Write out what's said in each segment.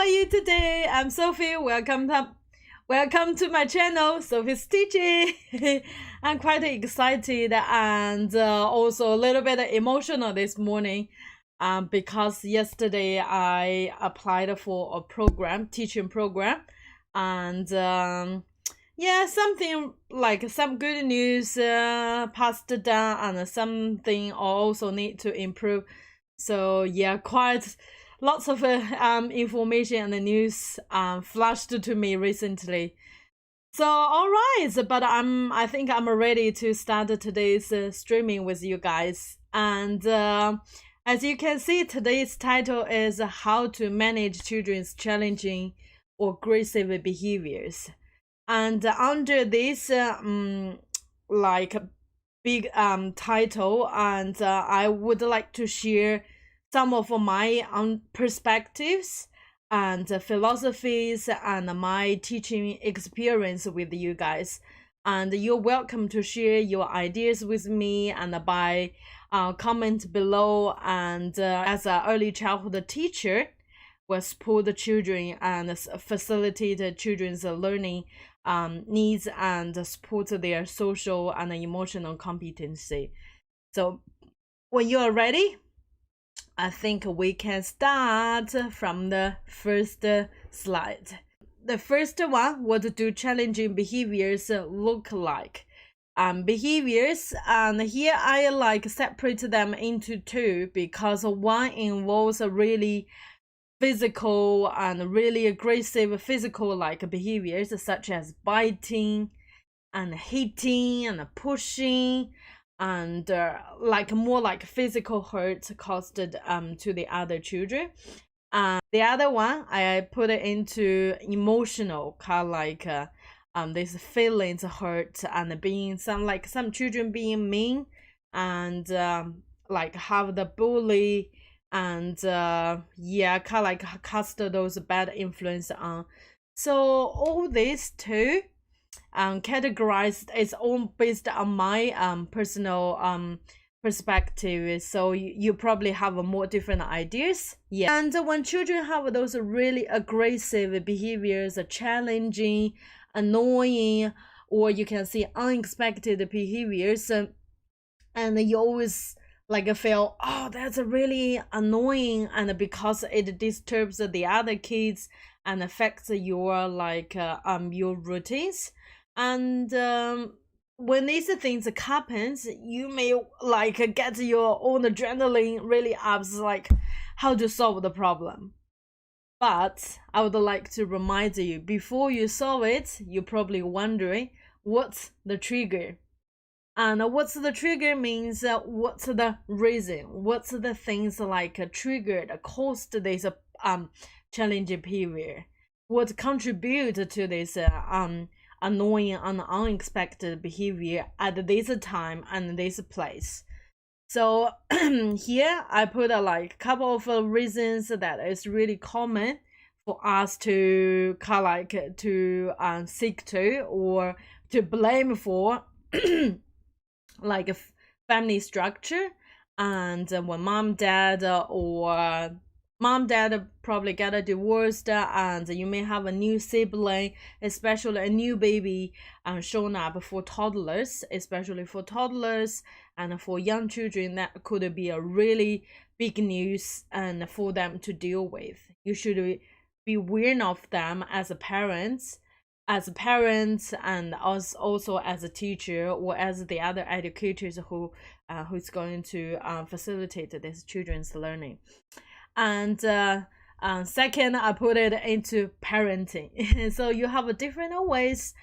are you today? I'm Sophie. Welcome to my channel, Sophie's Teaching. I'm quite excited and also a little bit emotional this morning because yesterday I applied for a teaching program, and yeah, something like some good news passed down, and something also need to improve. So yeah, quite lots of information and the news flashed to me recently. So all right, but I think I'm ready to start today's streaming with you guys. And as you can see, today's title is how to manage children's challenging or aggressive behaviors. And under this like big title, and I would like to share some of my perspectives and philosophies and my teaching experience with you guys. And you're welcome to share your ideas with me and by comment below. And as an early childhood teacher, will support the children and facilitate children's learning needs and support their social and emotional competency. So when you are ready, I think we can start from the first slide. The first one, what do challenging behaviors look like? Behaviors, and here I like separate them into two because one involves a really physical and really aggressive physical like behaviors such as biting and hitting and pushing and like more like physical hurt caused to the other children. The other one I put it into emotional kind of like these feelings hurt and being some children being mean and like have the bully and yeah, kind of like cast those bad influence on. So all these two categorized its own based on my personal perspective, so you probably have more different ideas. Yeah, and when children have those really aggressive behaviors, challenging, annoying, or you can see unexpected behaviors, and you always like feel, oh, that's really annoying, and because it disturbs the other kids and affects your like your routines. And when these things happens, you may like get your own adrenaline really up, like how to solve the problem. But I would like to remind you, before you solve it, you're probably wondering what's the trigger. And what's the trigger means what's the reason, what's the things like triggered caused this challenging behavior, what contribute to this annoying and unexpected behavior at this time and this place. So here I put a like couple of reasons that is really common for us to kind of like to seek to or to blame for like a family structure. And when mom dad probably get divorced, and you may have a new sibling, especially a new baby shown up for toddlers, especially for toddlers and for young children, that could be a really big news and for them to deal with. You should be aware of them as a parents and also as a teacher or as the other educators who's going to facilitate this children's learning. And second, I put it into parenting. So you have different ways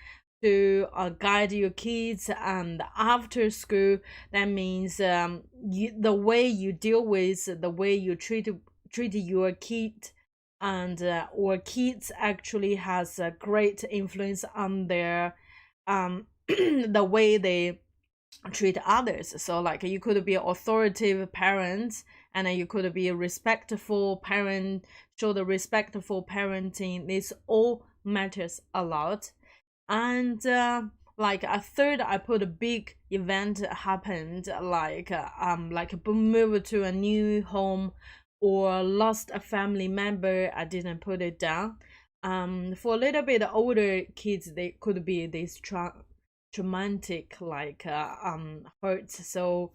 to guide your kids, and after school, that means the way you deal with, the way you treat your kid and or kids actually has a great influence on their the way they treat others. So like you could be an authoritative parent, and you could be a respectful parent, show the respectful parenting. This all matters a lot. And like a third, I put a big event happened, like move to a new home, or lost a family member. I didn't put it down. For a little bit older kids, they could be this traumatic like hurts. So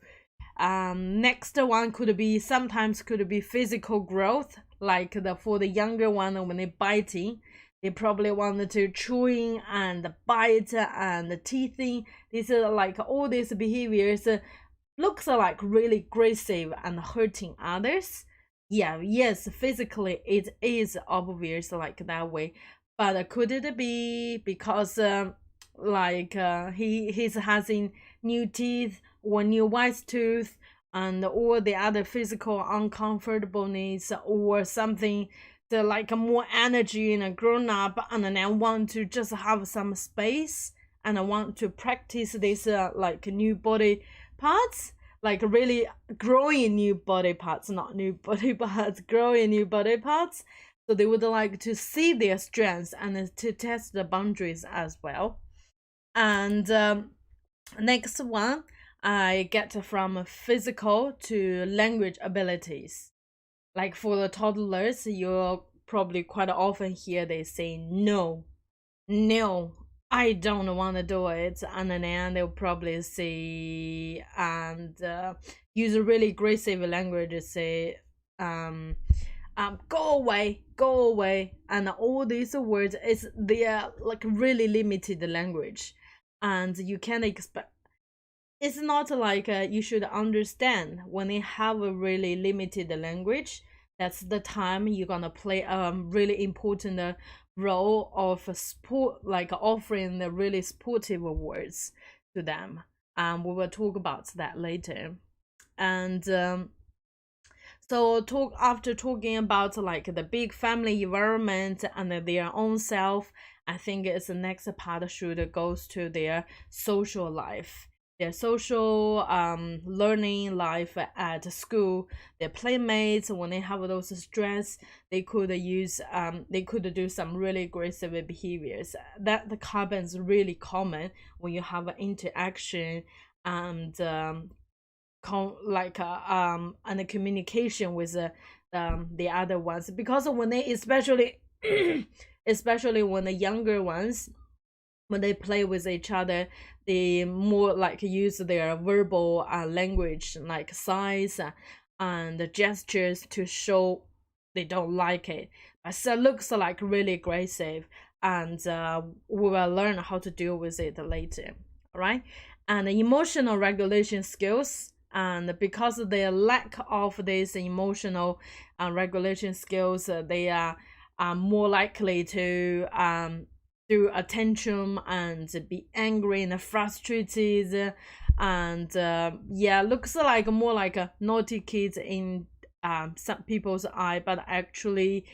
next one could be, sometimes could be physical growth, like for the younger one, when they biting, they probably want to chewing and bite and teething. These are like all these behaviors looks like really aggressive and hurting others. Yeah, yes, physically it is obvious like that way, but could it be because he's having new teeth or new white tooth and all the other physical uncomfortableness or something, the like more energy in a grown up, and then I want to just have some space and I want to practice this like new body parts, like really growing new body parts, not new body parts, growing new body parts. So they would like to see their strengths and to test the boundaries as well. And next one I get from physical to language abilities. Like for the toddlers, you'll probably quite often hear they say no, no, I don't want to do it, and then they'll probably say and use a really aggressive language, say go away, go away, and all these words is they are like really limited language, and you can't expect. It's not like you should understand when they have a really limited language. That's the time you're gonna play a really important role of sport, like offering the really sportive words to them. We will talk about that later. And so after talking about like the big family environment and their own self, I think it's the next part should goes to their social life, their social learning life at school, their playmates. When they have those stress, they could use they could do some really aggressive behaviors. That the happens really common when you have an interaction and and the communication with the other ones, because when they especially especially when the younger ones, when they play with each other, they more like use their verbal language like signs and gestures to show they don't like it, but so it looks like really aggressive, and we will learn how to deal with it later. All right. And emotional regulation skills, and because of their lack of this emotional regulation skills, they are more likely to do a tantrum and be angry and frustrated, and yeah, looks like more like a naughty kids in some people's eye, but actually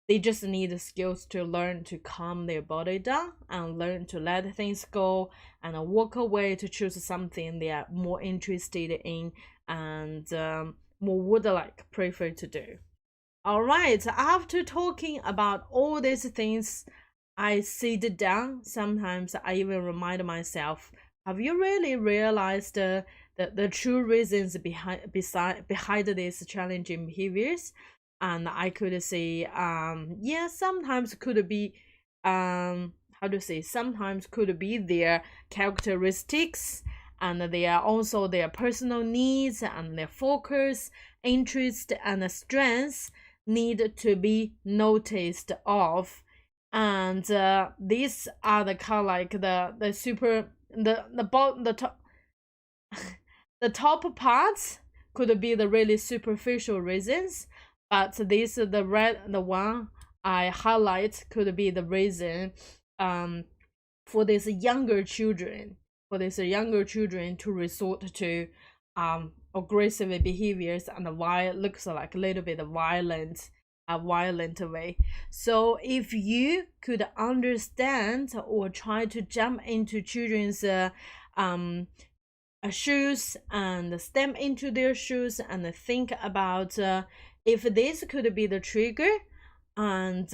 they just need skills to learn to calm their body down and learn to let things go and walk away to choose something they are more interested in and more would like prefer to do. All right, after talking about all these things, I sit down. Sometimes I even remind myself, have you really realized the true reasons behind these challenging behaviors? And I could say, yeah, sometimes could be how to say, sometimes could be their characteristics, and they are also their personal needs and their focus, interest, and strengths need to be noticed of. And these are the kind of like the super the top the top parts could be the really superficial reasons, but this the one I highlight could be the reason for these younger children, to resort to aggressive behaviors and why it looks like a little bit violent, a violent way. So if you could understand or try to jump into children's shoes and step into their shoes and think about if this could be the trigger, and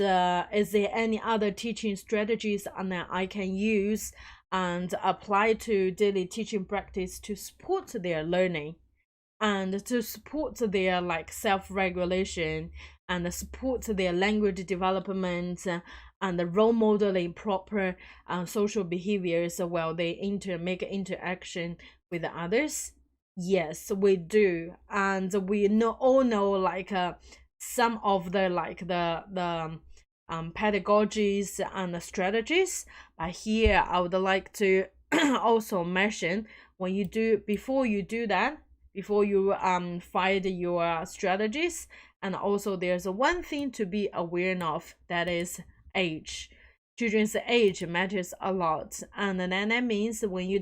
is there any other teaching strategies and that I can use and apply to daily teaching practice to support their learning. and to support their like self-regulation and support their language development, and the role modeling proper social behaviors while they make interaction with others. Yes, we do, and we all know like some of the like the pedagogies and the strategies. But here I would like to also mention, before you do that, before you find your strategies, and also there's one thing to be aware of, that is age. Children's age matters a lot, and then that means when you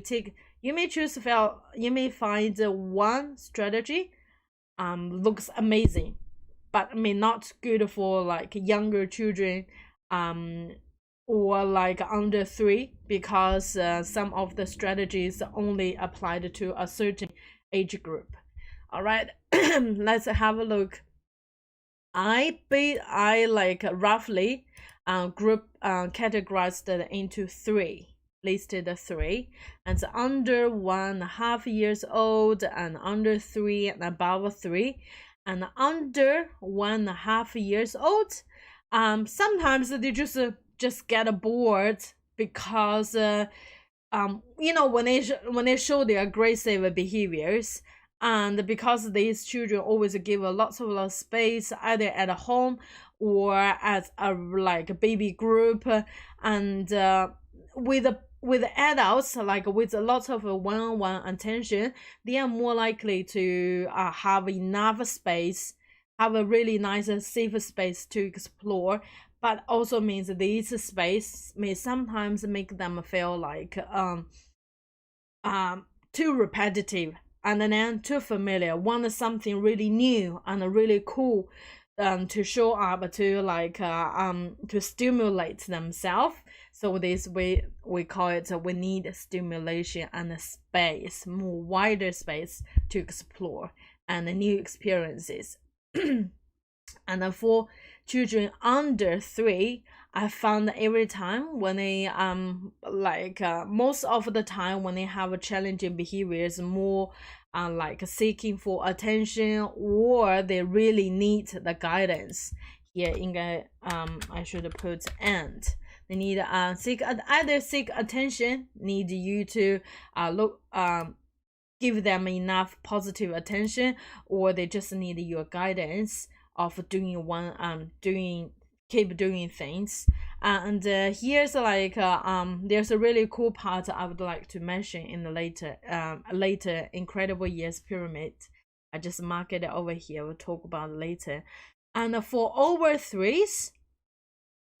may find one strategy looks amazing, but may not good for like younger children, or like under 3, because some of the strategies only applied to a certain age group. All right, let's have a look. I like roughly categorized it into 3, listed 3, and under 1.5 years old, and under 3, and above 3, and under 1.5 years old. Sometimes they just get bored, because when they show their aggressive behaviors, and because these children always give lots of space, either at home or as a like baby group, and with adults, like with lots of one-on-one attention, they are more likely to have enough space, have a really nice safe space to explore. But also means this space may sometimes make them feel like too repetitive, and then too familiar, want something really new and really cool to show up, to like to stimulate themselves. So this we call it, we need stimulation and space, more wider space to explore and new experiences. And for children under 3, I found every time when they most of the time when they have challenging behaviors, more like seeking for attention, or they really need the guidance. Here I should put and. They need either seek attention, need you to give them enough positive attention, or they just need your guidance of keep doing things. And here's like there's a really cool part I would like to mention in the later incredible years pyramid. I just mark it over here, we'll talk about it later. And for over 3s,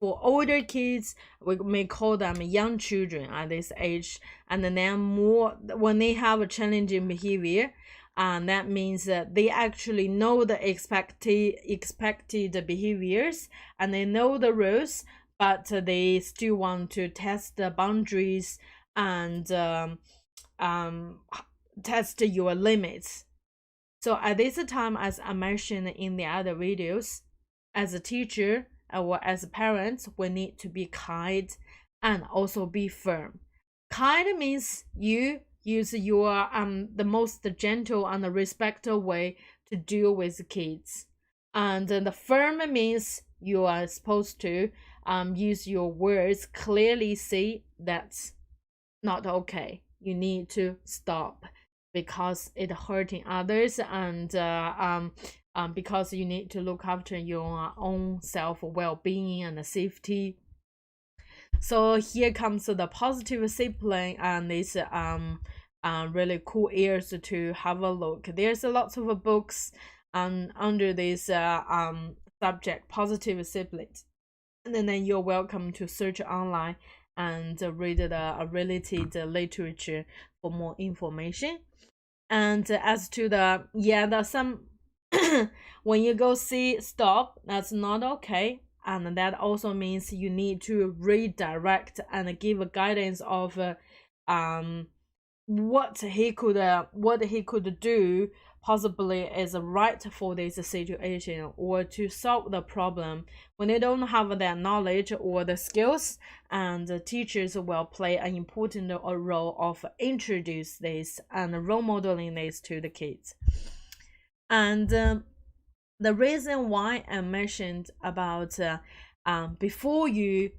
for older kids, we may call them young children at this age, and then more when they have a challenging behavior, and that means that they actually know the expected behaviors, and they know the rules, but they still want to test the boundaries and test your limits. So at this time, as I mentioned in the other videos, as a teacher or as parents, we need to be kind and also be firm. Kind means you use your the most gentle and respectful way to deal with kids, and the firm means you are supposed to use your words clearly, say that's not okay, you need to stop, because it hurting others, and because you need to look after your own self well-being and safety. So here comes the positive discipline, and this really cool areas to have a look. There's lots of books under this subject, positive discipline, and then you're welcome to search online and read the related literature for more information. And as to there's some when you go see stop, that's not okay, and that also means you need to redirect and give a guidance of what he could do possibly is right for this situation, or to solve the problem. When they don't have that knowledge or the skills, and the teachers will play an important role of introduce this and role modeling this to the kids. And the reason why I mentioned about before you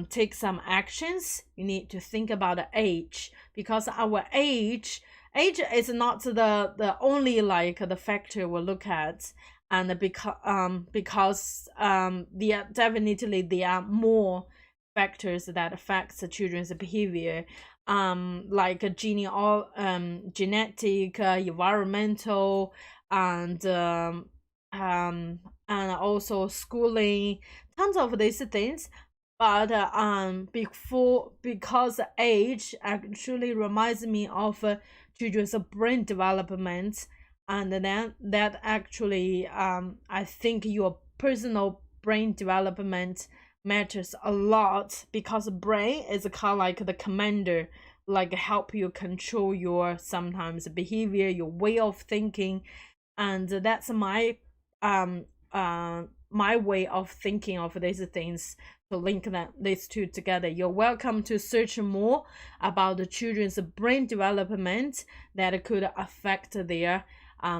take some actions, you need to think about the age, because our age is not the only like the factor we'll look at. And because there are more factors that affects the children's behavior, like genetic, environmental, and and also schooling, tons of these things. But because age actually reminds me of children's brain development, and then that actually I think your personal brain development matters a lot, because brain is kind of like the commander, like help you control your sometimes behavior, your way of thinking. And that's my my way of thinking of these things, to link these two together. You're welcome to search more about the children's brain development that could affect their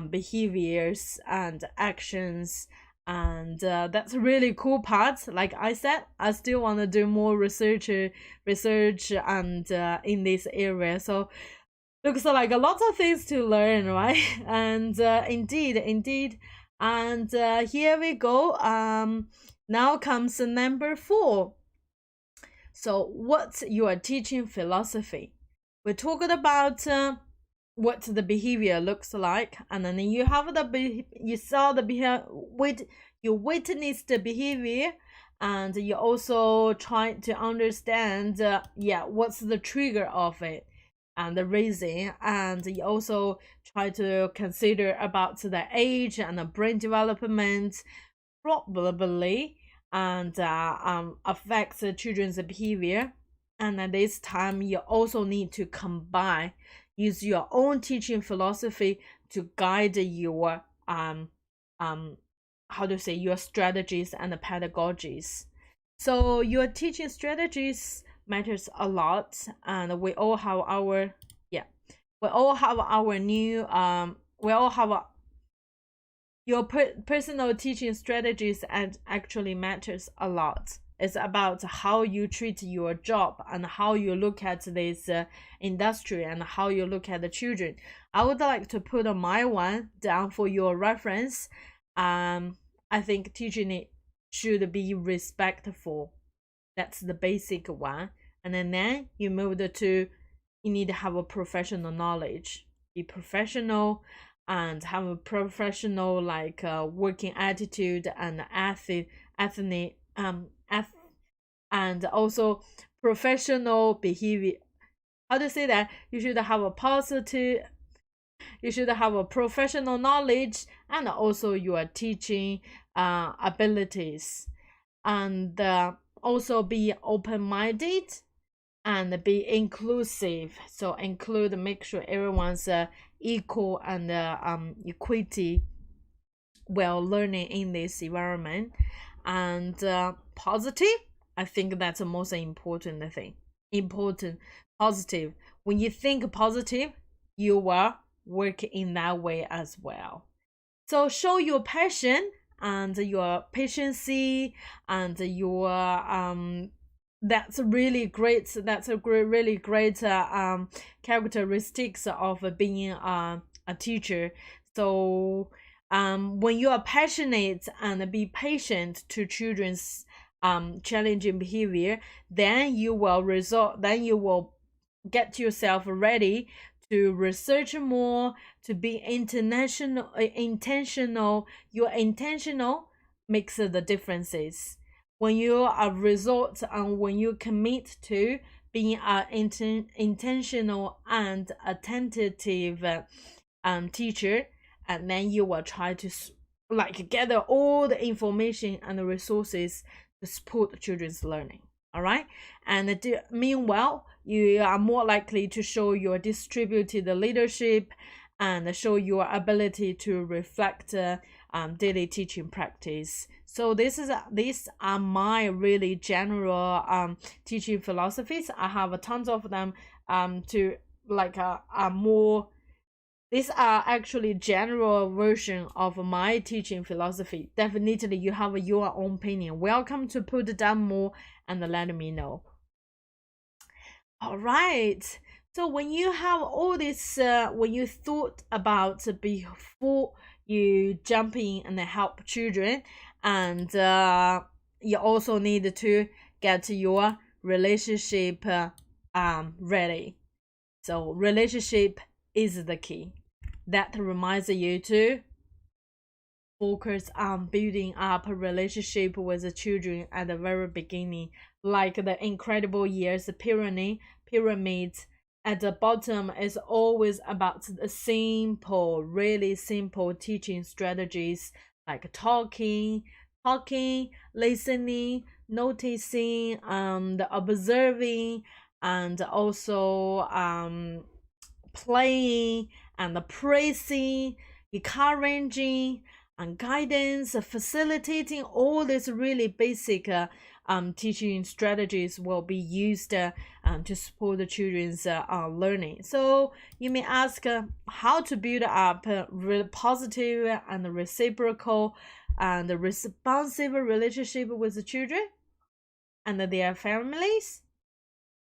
behaviors and actions. And that's a really cool part. Like I said, I still want to do more research and in this area. So looks like a lot of things to learn, right? And indeed. And here we go. Now comes number 4. So what's your teaching philosophy? We talked about what the behavior looks like, and then you have you saw the behavior, you witnessed the behavior, and you also try to understand what's the trigger of it and the reason. And you also try to consider about the age and the brain development, probably, and affects the children's behavior. And at this time, you also need to use your own teaching philosophy to guide your your strategies and pedagogies. So your teaching strategies matters a lot, and we all have our new we all have your personal teaching strategies, and actually matters a lot. It's about how you treat your job and how you look at this industry and how you look at the children. I would like to put my one down for your reference. I think teaching it should be respectful. That's the basic one. And then you move to, you need to have a professional knowledge. Be professional and have a professional working attitude and and also professional behavior. How to say that? You should have a professional knowledge, and also your teaching abilities. And also be open-minded and be inclusive. So make sure everyone's equal and equity while learning in this environment. And positive, I think that's the most important thing. Positive. When you think positive, you will work in that way as well. So show your passion and your patience, and your that's really great. That's a really great characteristics of being a teacher. So when you are passionate and be patient to children's challenging behavior, then you will get yourself ready to research more, to be intentional. Your intentional makes the differences. When you are result and when you commit to being intentional and attentive teacher, and then you will try to gather all the information and the resources to support children's learning. All right. And meanwhile, you are more likely to show your distributed leadership and show your ability to reflect daily teaching practice. So these are my really general teaching philosophies. I have tons of them to more These are actually general version of my teaching philosophy. Definitely you have your own opinion. Welcome to put down more and let me know. All right. So when you have all this, when you thought about before you jump in and help children, and you also need to get your relationship ready. So relationship is the key. That reminds you to focus on building up a relationship with the children at the very beginning, like the incredible years pyramids. At the bottom is always about the simple, really simple teaching strategies like talking, listening, noticing, and observing, and also playing and praising, encouraging, and guidance, facilitating. All these really basic teaching strategies will be used to support the children's learning. So you may ask how to build up positive and reciprocal and responsive relationship with the children and their families.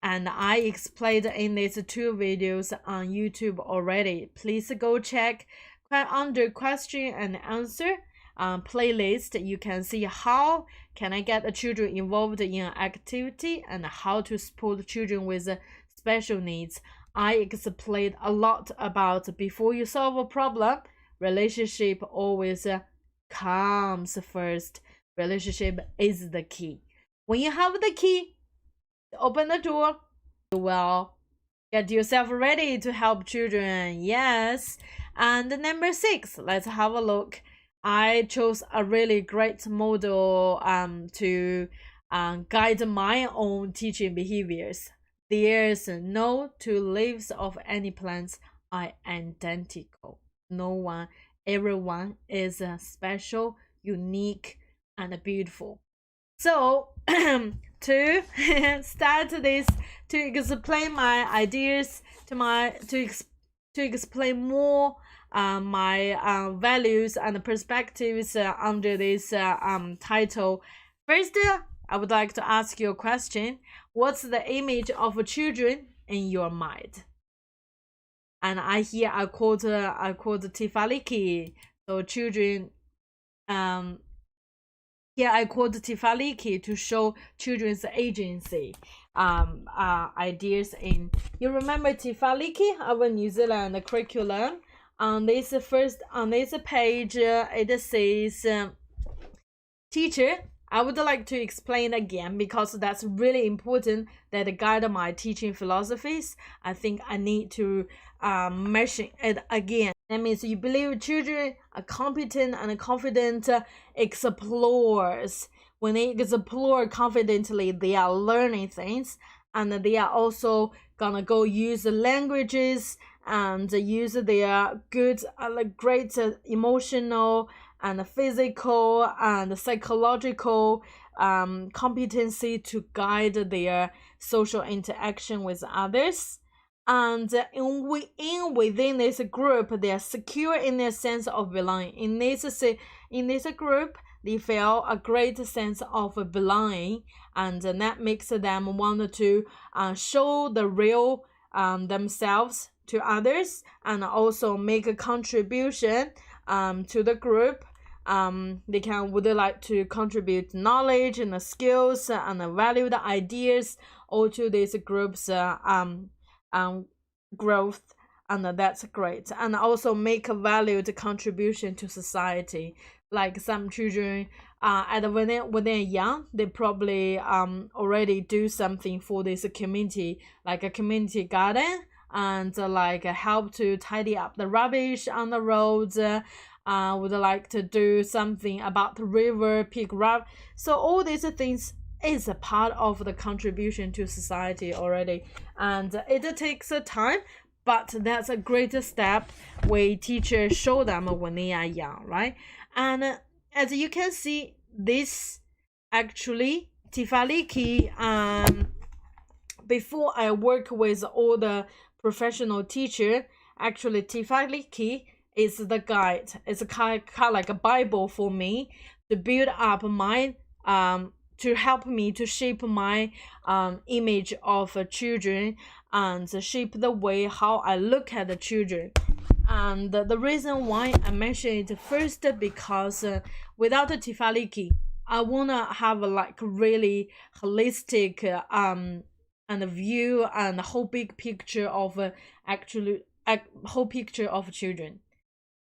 And I explained in these 2 videos on YouTube already. Please go check under question and answer playlist. You can see how can I get the children involved in an activity and how to support children with special needs. I explained a lot about before you solve a problem, relationship always comes first. Relationship is the key. When you have the key, open the door, you will get yourself ready to help children. Yes. And number 6, let's have a look. I chose a really great model to guide my own teaching behaviors. There's no 2 leaves of any plants are identical. No one, everyone is special, unique, and beautiful. So to start this, to explain my ideas, to explain more my values and perspectives under this title. First, I would like to ask you a question. What's the image of children in your mind? And I quote Tifaliki. So children, here I quote Tifaliki to show children's agency ideas in. You remember Tifaliki, our New Zealand curriculum? On this page, it says, teacher, I would like to explain again because that's really important that guide my teaching philosophies. I think I need to mention it again. That means you believe children are competent and confident explorers. When they explore confidently, they are learning things, and they are also gonna go use the languages and use their good, great emotional and physical and psychological competency to guide their social interaction with others. And within this group, they are secure in their sense of belonging. In this group, they feel a great sense of belonging, and that makes them want to show the real themselves to others, and also make a contribution to the group. They would like to contribute knowledge and skills and valued ideas all to this group's growth, and that's great. And also make a valued contribution to society. Like some children, when they're young, they probably already do something for this community, like a community garden, and like help to tidy up the rubbish on the roads. Would like to do something about the river, pick up. So all these things is a part of the contribution to society already, and it takes a time, but that's a great step we teachers show them when they are young, right? And as you can see, this actually Tifaliki, before I work with all the professional teacher, actually Tifaliki is the guide. It's a kind of like a Bible for me to build up my to help me to shape my image of children and shape the way how I look at the children. And the reason why I mention it first because without Tifaliki, I wanna have like really holistic and a view and a whole big picture of actually a whole picture of children.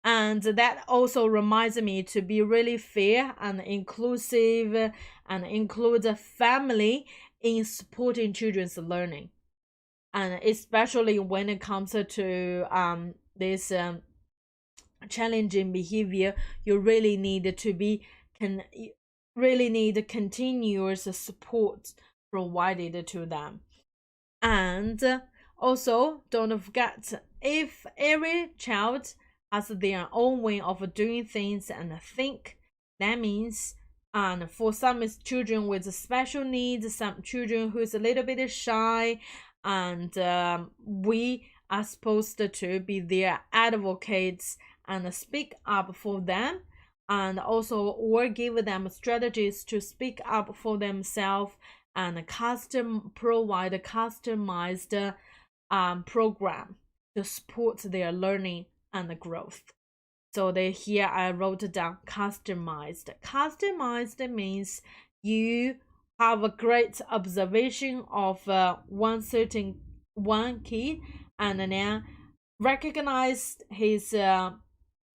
And that also reminds me to be really fair and inclusive and include the family in supporting children's learning. And especially when it comes to this challenging behavior, you really need to be really need continuous support provided to them. And also don't forget, if every child has their own way of doing things and think, that means and for some children with special needs, some children who's a little bit shy, and we are supposed to be their advocates and speak up for them, and also or give them strategies to speak up for themselves and provide a customized program to support their learning and growth. So here I wrote down customized. Customized means you have a great observation of one kid and then recognize his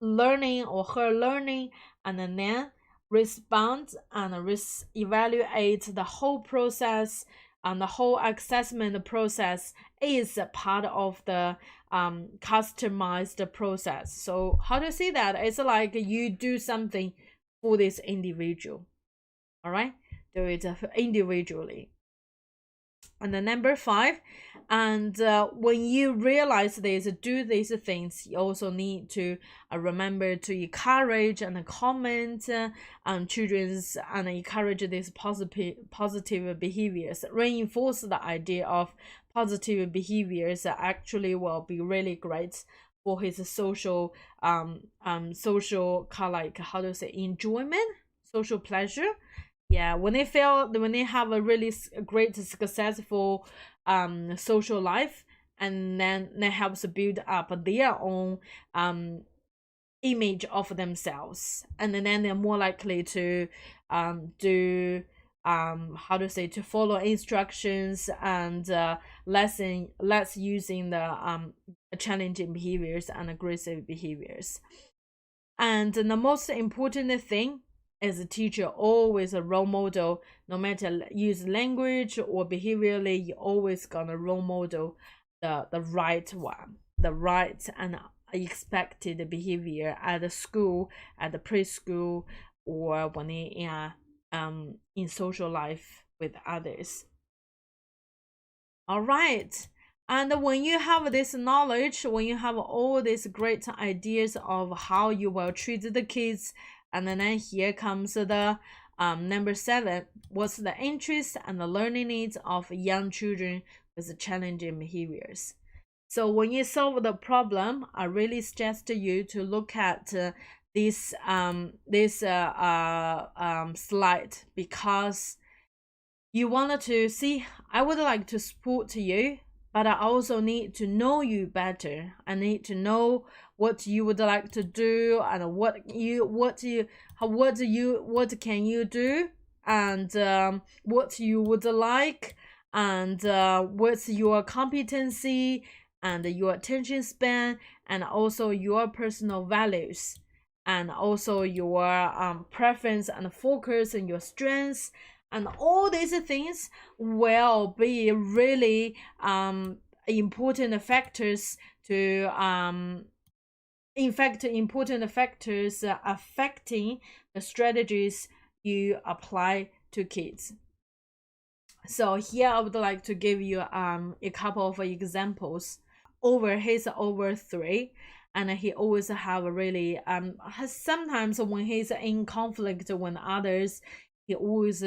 learning or her learning, and then respond and evaluate the whole process, and the whole assessment process is part of the customized process. So how to say that? It's like you do something for this individual. All right, do it individually. And the number 5, and when you realize this, do these things, you also need to remember to encourage and comment on children's and encourage these positive behaviors. Reinforce the idea of positive behaviors actually will be really great for his social social kind of like, how to say, enjoyment, social pleasure. Yeah, when they have a really great successful social life, and then that helps build up their own image of themselves, and then they're more likely to do how to say, to follow instructions and less using the challenging behaviors and aggressive behaviors. And the most important thing, as a teacher, always a role model. No matter use language or behaviorally, you always gonna role model the right one, the right and expected behavior at the school, at the preschool, or when they are in social life with others. All right. And when you have this knowledge, when you have all these great ideas of how you will treat the kids, and then here comes the number 7. What's the interest and the learning needs of young children with challenging behaviors? So when you solve the problem, I really suggest you to look at this slide, because you wanted to see, I would like to support you, but I also need to know you better. I need to know what you would like to do, and what can you do, and what you would like, and what's your competency and your attention span, and also your personal values, and also your preference and focus and your strengths. And all these things will be really important factors to important factors affecting the strategies you apply to kids. So here I would like to give you a couple of examples. He's over 3, and he always have really sometimes when he's in conflict with others, he always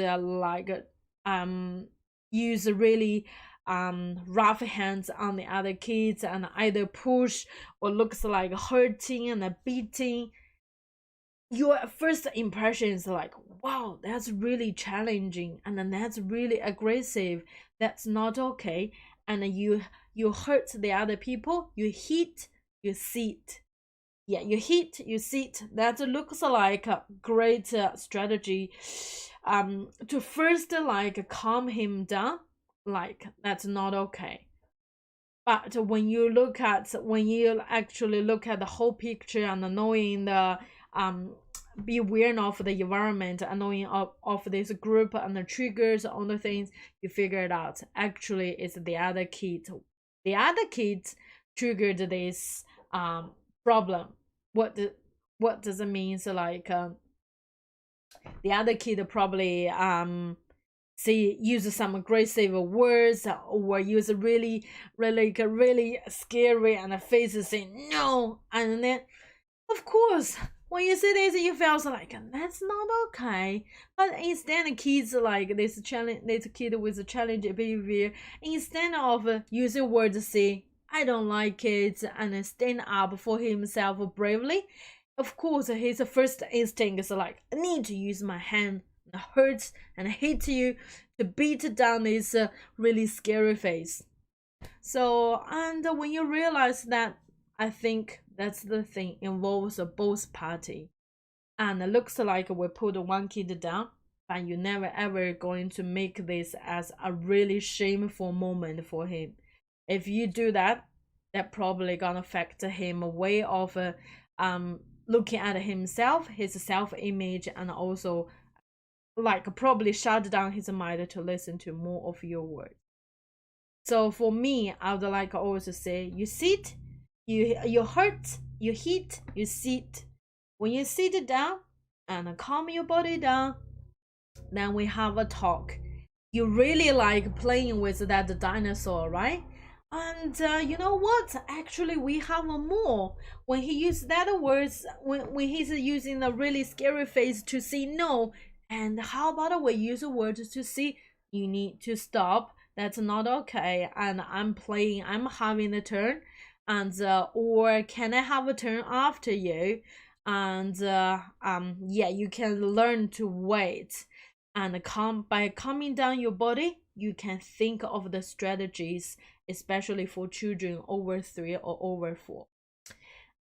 use really rough hands on the other kids and either push or looks like hurting and beating, your first impression is like, wow, that's really challenging and then that's really aggressive, that's not okay. And you hurt the other people, you hit, you sit. Yeah, you hit, you sit. That looks like a great strategy to first like calm him down, like that's not okay. But when you actually look at the whole picture and knowing the be aware of the environment and knowing of this group and the triggers on the things, you figure it out. Actually, it's the other kid. The other kids triggered this problem. What does it mean? So like the other kid probably say use some aggressive words or use really scary and faces saying no, and then of course when you see this you feel like that's not okay. But instead the kids like this kid with a challenging behavior, instead of using words say I don't like it and stand up for himself bravely, of course his first instinct is like I need to use my hand and hurt and hit you to beat down this really scary face. So and when you realize that, I think that's the thing involves both party, and it looks like we put one kid down, but you never ever going to make this as a really shameful moment for him. If you do that, that probably gonna affect him a way of looking at himself, his self-image, and also like probably shut down his mind to listen to more of your words. So for me, I would like always to say, you sit, you hurt, you hit, you sit. When you sit down and calm your body down, then we have a talk. You really like playing with that dinosaur, right? And you know what? Actually, we have more. When he used that words, when he's using a really scary face to say no, and how about we use words to say you need to stop? That's not okay. And I'm playing. I'm having a turn, and or can I have a turn after you? And yeah, you can learn to wait and by calming down your body, you can think of the strategies, especially for children over 3 or over 4.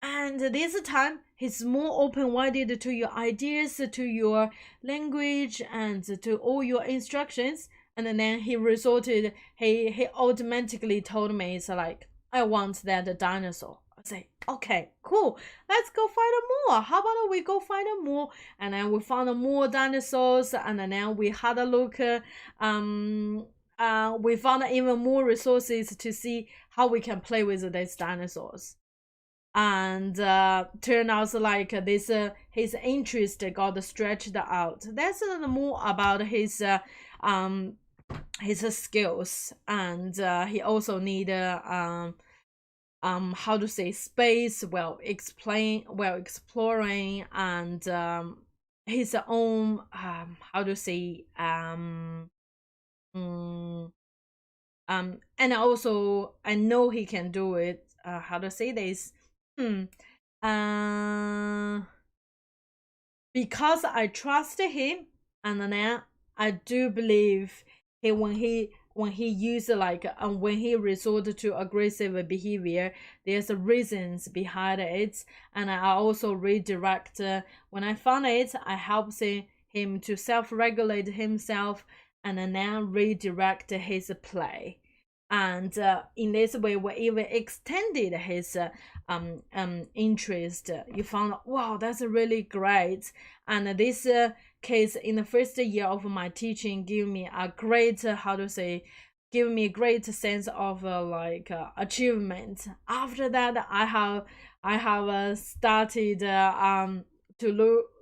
And this time he's more open-minded to your ideas, to your language, and to all your instructions. And then he automatically told me, it's like, I want that dinosaur. I say, okay, cool, let's go find more. How about we go find more? And then we found more dinosaurs, and then we had a look. We found even more resources to see how we can play with these dinosaurs. And turned out like this his interest got stretched out. That's more about his skills, and he also need how to say space exploring, and his own how to say and also I know he can do it. How to say this? Because I trust him, and then I do believe when he used like when he resorted to aggressive behavior, there's reasons behind it. And I also redirect when I found it, I help him to self-regulate himself, and then redirect his play. And in this way we even extended his interest. You found, wow, that's really great. And this case in the first year of my teaching give me a great give me a great sense of achievement. After that I have started to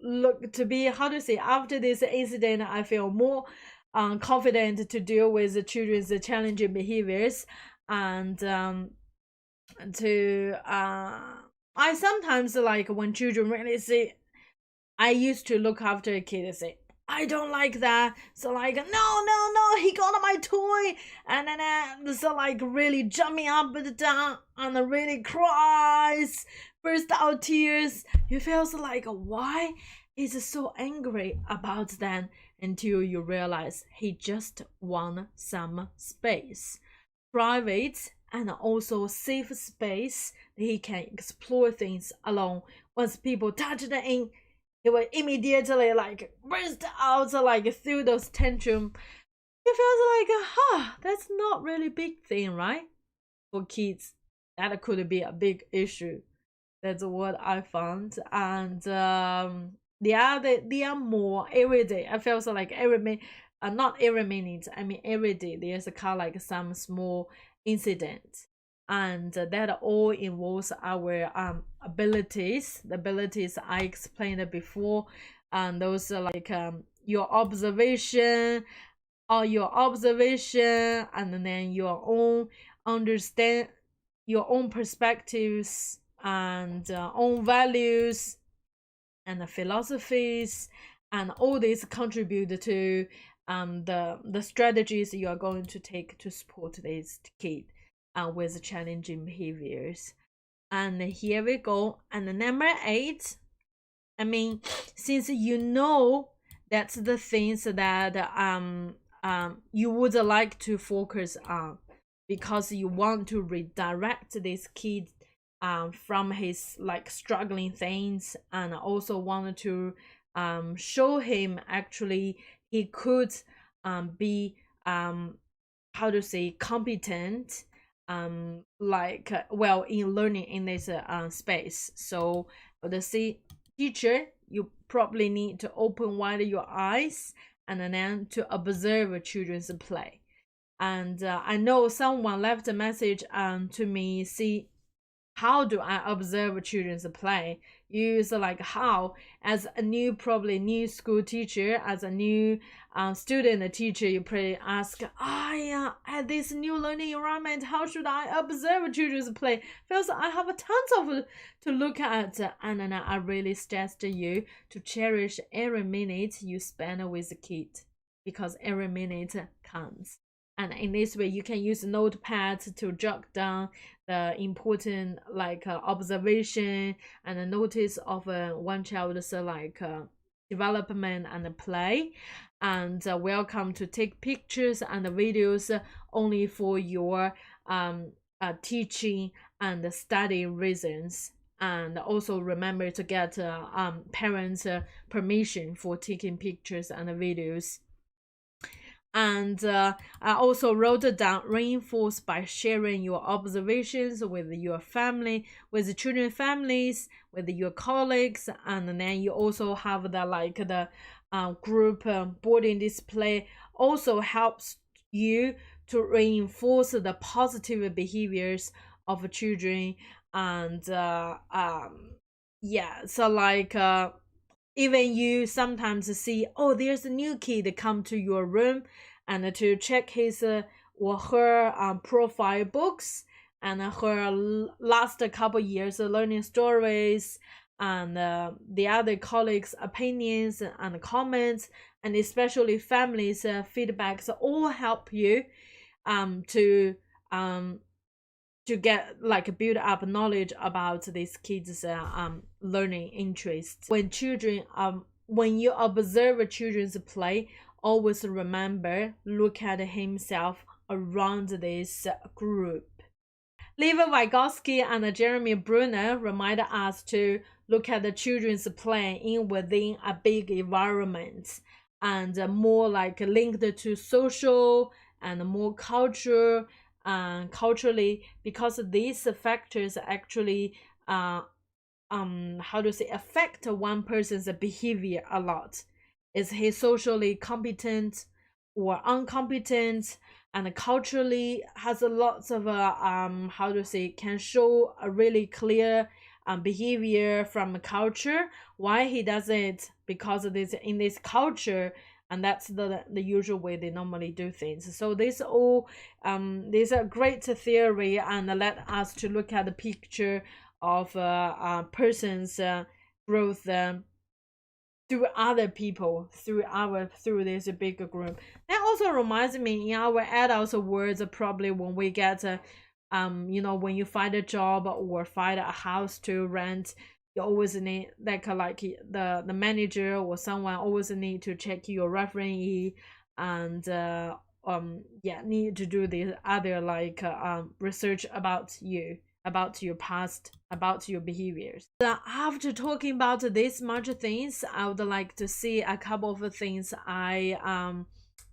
look to be, how to say, after this incident I feel more confident to deal with the children's challenging behaviors. And to I sometimes like when children really say, I used to look after a kid and say, I don't like that. So like, no, he got my toy. And then so like really jumping up and down and really cries, burst out tears. You feel so like, why is so angry about that, until you realize he just want some space, private and also safe space that he can explore things alone. Once people touch it in, he will immediately like burst out like through those tantrum. It feels like, that's not really big thing, right? For kids, that could be a big issue. That's what I found. And they are more every day. I feel so like every minute, not every minute. I mean every day. There's a kind of like some small incident, and that all involves our abilities. The abilities I explained before, and those are like your observation, and then your own understand, your own perspectives and own values and philosophies, and all these contribute to the strategies you are going to take to support this kid with challenging behaviors. And here we go. And number 8, I mean, since you know that's the things that you would like to focus on, because you want to redirect this kid from his like struggling things, and also wanted to show him actually he could be how to say competent, like well in learning in this space. So the teacher, you probably need to open wide your eyes and then to observe children's play. And I know someone left a message to me, see, how do I observe children's play? Use like how, as a new, probably new school teacher, as a new student teacher, you probably ask, yeah, at this new learning environment, how should I observe children's play? Because I have tons of to look at, and then I really stressed you to cherish every minute you spend with the kid, because every minute counts. And in this way, you can use notepad to jot down the important like observation and notice of one child's development and play. And welcome to take pictures and videos only for your teaching and study reasons. And also remember to get parents permission for taking pictures and videos. And I also wrote it down, reinforce by sharing your observations with your family, with the children families, with your colleagues. And then you also have the group boarding display, also helps you to reinforce the positive behaviors of children. And yeah, so like even you sometimes see, there's a new kid come to your room, and to check his or her profile books and her last couple years learning stories, and the other colleagues' opinions and comments, and especially families' feedbacks, all help you to get like build up knowledge about these kids' learning interests. When you observe children's play, always remember, look at himself around this group. Lev Vygotsky and Jeremy Bruner remind us to look at the children's play in within a big environment, and more like linked to social and more culturally, because these factors actually affect one person's behavior a lot. Is he socially competent or incompetent, and culturally has a lots of can show a really clear behavior from culture. Why he does it? Because of this in this culture, and that's the usual way they normally do things. So this all these are great theory, and let us to look at the picture of a person's growth through other people, through this bigger group. That also reminds me in our adults words, probably when we get when you find a job or find a house to rent, you always need like the manager or someone always need to check your reference, and need to do the other like research about you, about your past, about your behaviors. After talking about this much things, I would like to see a couple of things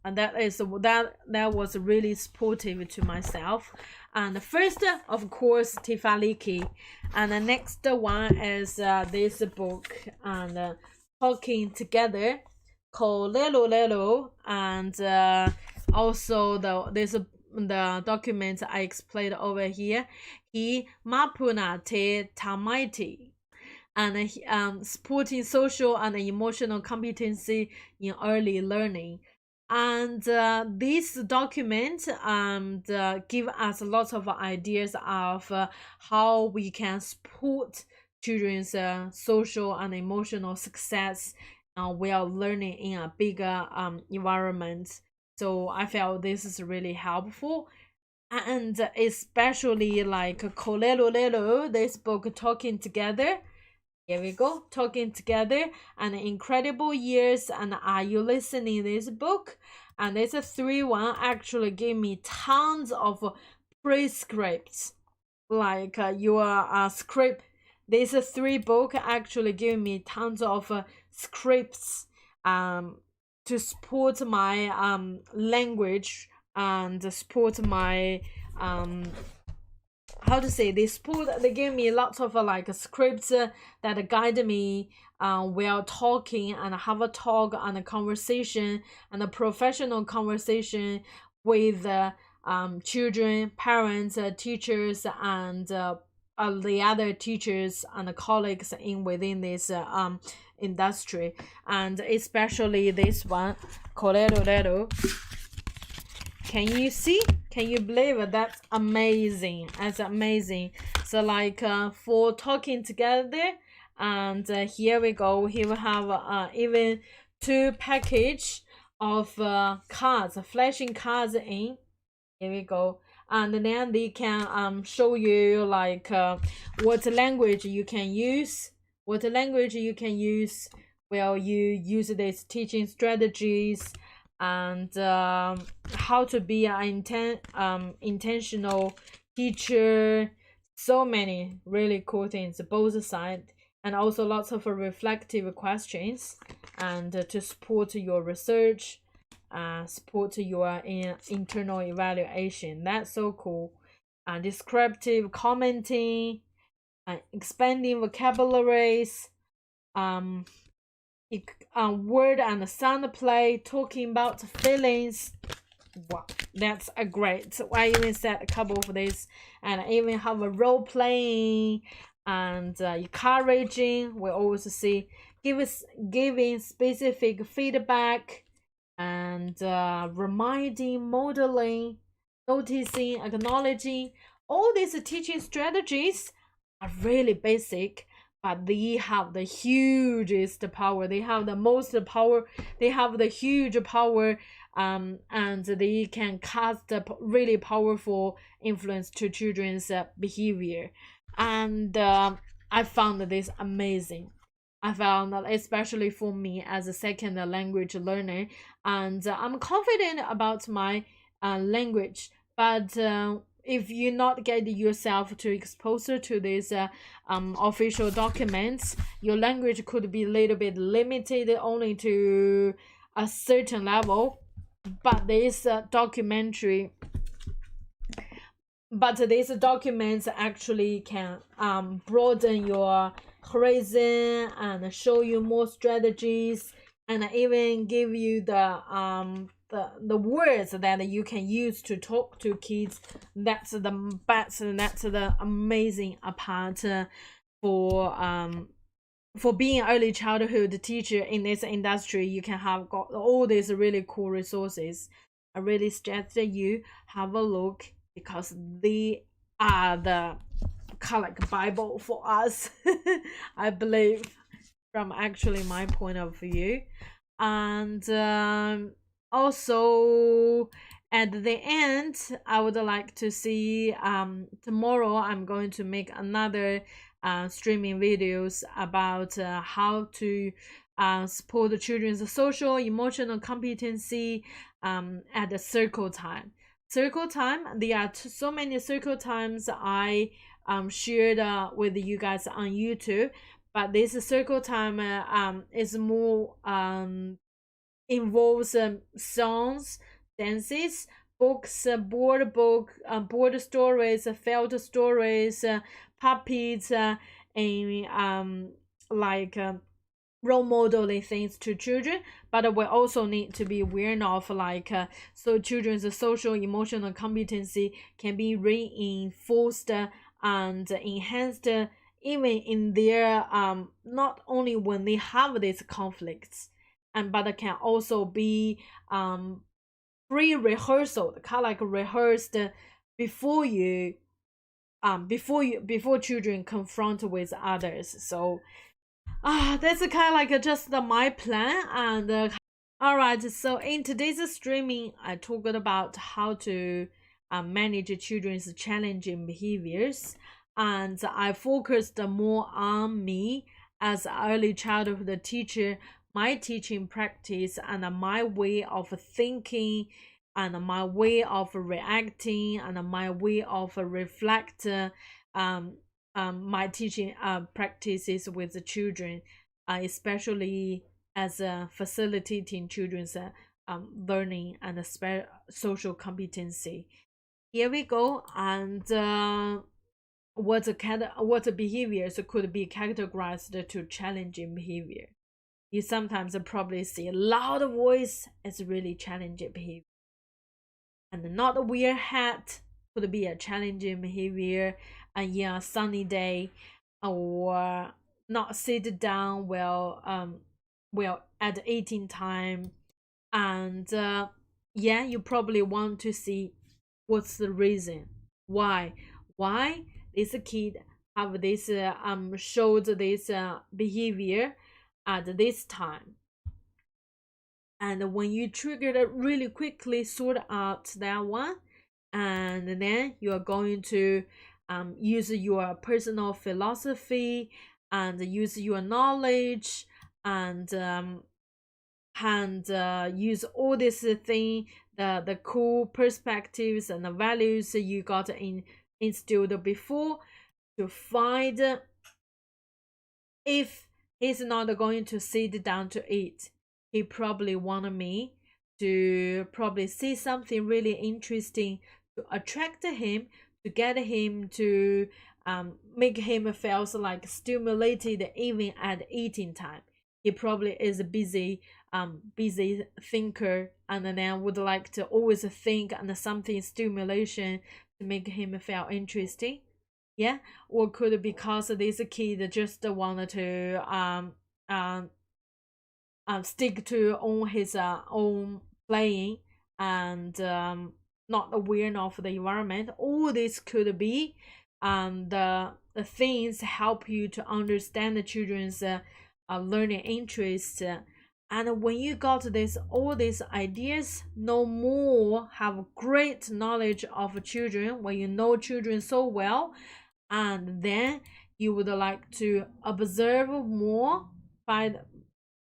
and that was really supportive to myself. And first, of course, Tifaliki, and the next one is this book and Talking Together, called Lelo Lelo, and also the document I explained over here, he Mapuna Te Tamaiti, and supporting social and emotional competency in early learning. And this document give us lots of ideas of how we can support children's social and emotional success while learning in a bigger environment. So I felt this is really helpful, and especially like Kolelo Lelo, this book Talking Together. Here we go, Talking Together and Incredible Years, and Are You Listening? This book, and it's a 3-1, actually gave me tons of prescripts, like your script. This 3 book actually give me tons of scripts to support my language and support my how to say, they give me lots of like scripts that guide me while talking and have a talk and a conversation and a professional conversation with children, parents, teachers, and the other teachers and colleagues within this industry. And especially this one, Kolero. Can you see? Can you believe it? That's amazing. That's amazing. So like for Talking Together, and here we go. Here we have even 2 package of cards, flashing cards in. Here we go. And then they can show you like what language you can use. What language you can use while you use these teaching strategies, and how to be an intentional teacher. So many really cool things, both sides, and also lots of reflective questions, and to support your research, support your internal evaluation. That's so cool. Descriptive commenting, expanding vocabularies, word and sound play, talking about feelings. Wow, that's a great. So I even said a couple of these, and I even have a role playing and encouraging. We also see giving specific feedback, and reminding, modeling, noticing, acknowledging. All these teaching strategies are really basic, but they have the hugest power. They have the most power. They have the huge power, and they can cast a really powerful influence to children's behavior. And I found this amazing. I found that especially for me as a second language learner, and I'm confident about my language, but if you not get yourself to exposure to these official documents, your language could be a little bit limited only to a certain level. But this these documents actually can broaden your horizon and show you more strategies, and even give you the words that you can use to talk to kids. That's the best. That's the amazing part for being an early childhood teacher in this industry. You can have got all these really cool resources. I really suggest that you have a look, because they are the like Bible for us. I believe. from actually my point of view. And also at the end, I would like to see tomorrow I'm going to make another streaming videos about how to support the children's social emotional competency at the circle time. Circle time, there are so many circle times I shared with you guys on YouTube, but this circle time is more involves songs, dances, books, board stories, felt stories, puppets, and like role modeling things to children. But we also need to be aware of so children's social emotional competency can be reinforced and enhanced even in their not only when they have these conflicts, but it can also be pre-rehearsal, kind of like rehearsed before before children confront with others. So that's kind of like just my plan. And all right, so in today's streaming I talked about how to manage children's challenging behaviors, and I focused more on me as early childhood teacher, my teaching practice, and my way of thinking, and my way of reacting, and my way of reflect my teaching practices with the children, especially as facilitating children's learning and social competency. Here we go. And what behaviors could be categorized to challenging behavior? You sometimes probably see a loud voice as really challenging behavior, and not a wear hat could be a challenging behavior. And yeah, sunny day, or not sit down well at eating time. And yeah, you probably want to see what's the reason why this kid have this showed this behavior at this time. And when you trigger it really quickly, sort out that one, and then you are going to use your personal philosophy and use your knowledge, and use all this thing, the cool perspectives and the values you got instilled before, to find if he's not going to sit down to eat. He probably wanted me to probably see something really interesting to attract him, to get him to make him feel like stimulated even at eating time. He probably is a busy thinker, and then would like to always think and something stimulation to make him feel interesting. Yeah, or could it because this kid just wanted to stick to on his own playing, and not aware of the environment. All this could be the things help you to understand the children's learning interests. And when you got all these ideas, no more have great knowledge of children, when you know children so well, and then you would like to observe more,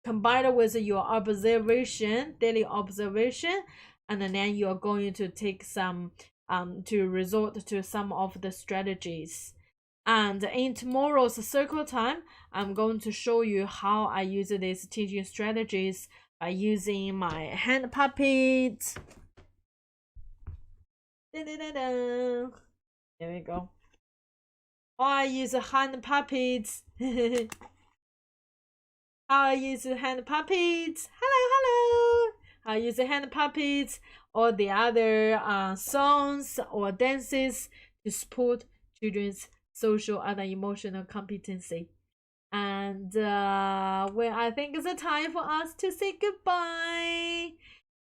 combined with your observation, daily observation, and then you're going to take some to resort to some of the strategies. And in tomorrow's circle time, I'm going to show you how I use these teaching strategies by using my hand puppet. There we go. I use hand puppets. I use hand puppets. Hello. I use hand puppets or the other songs or dances to support children's social and emotional competency. And well, I think it's a time for us to say goodbye.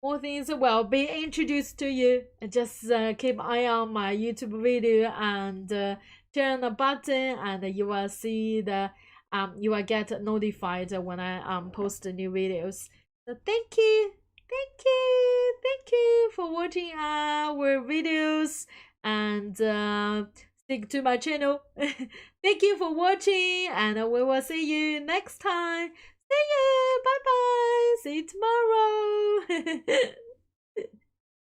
More things will be introduced to you. Just keep an eye on my YouTube video and turn the button, and you will see the you will get notified when I post new videos. So thank you for watching our videos, and stick to my channel. Thank you for watching, and we will see you next time. See you, bye bye, see you tomorrow.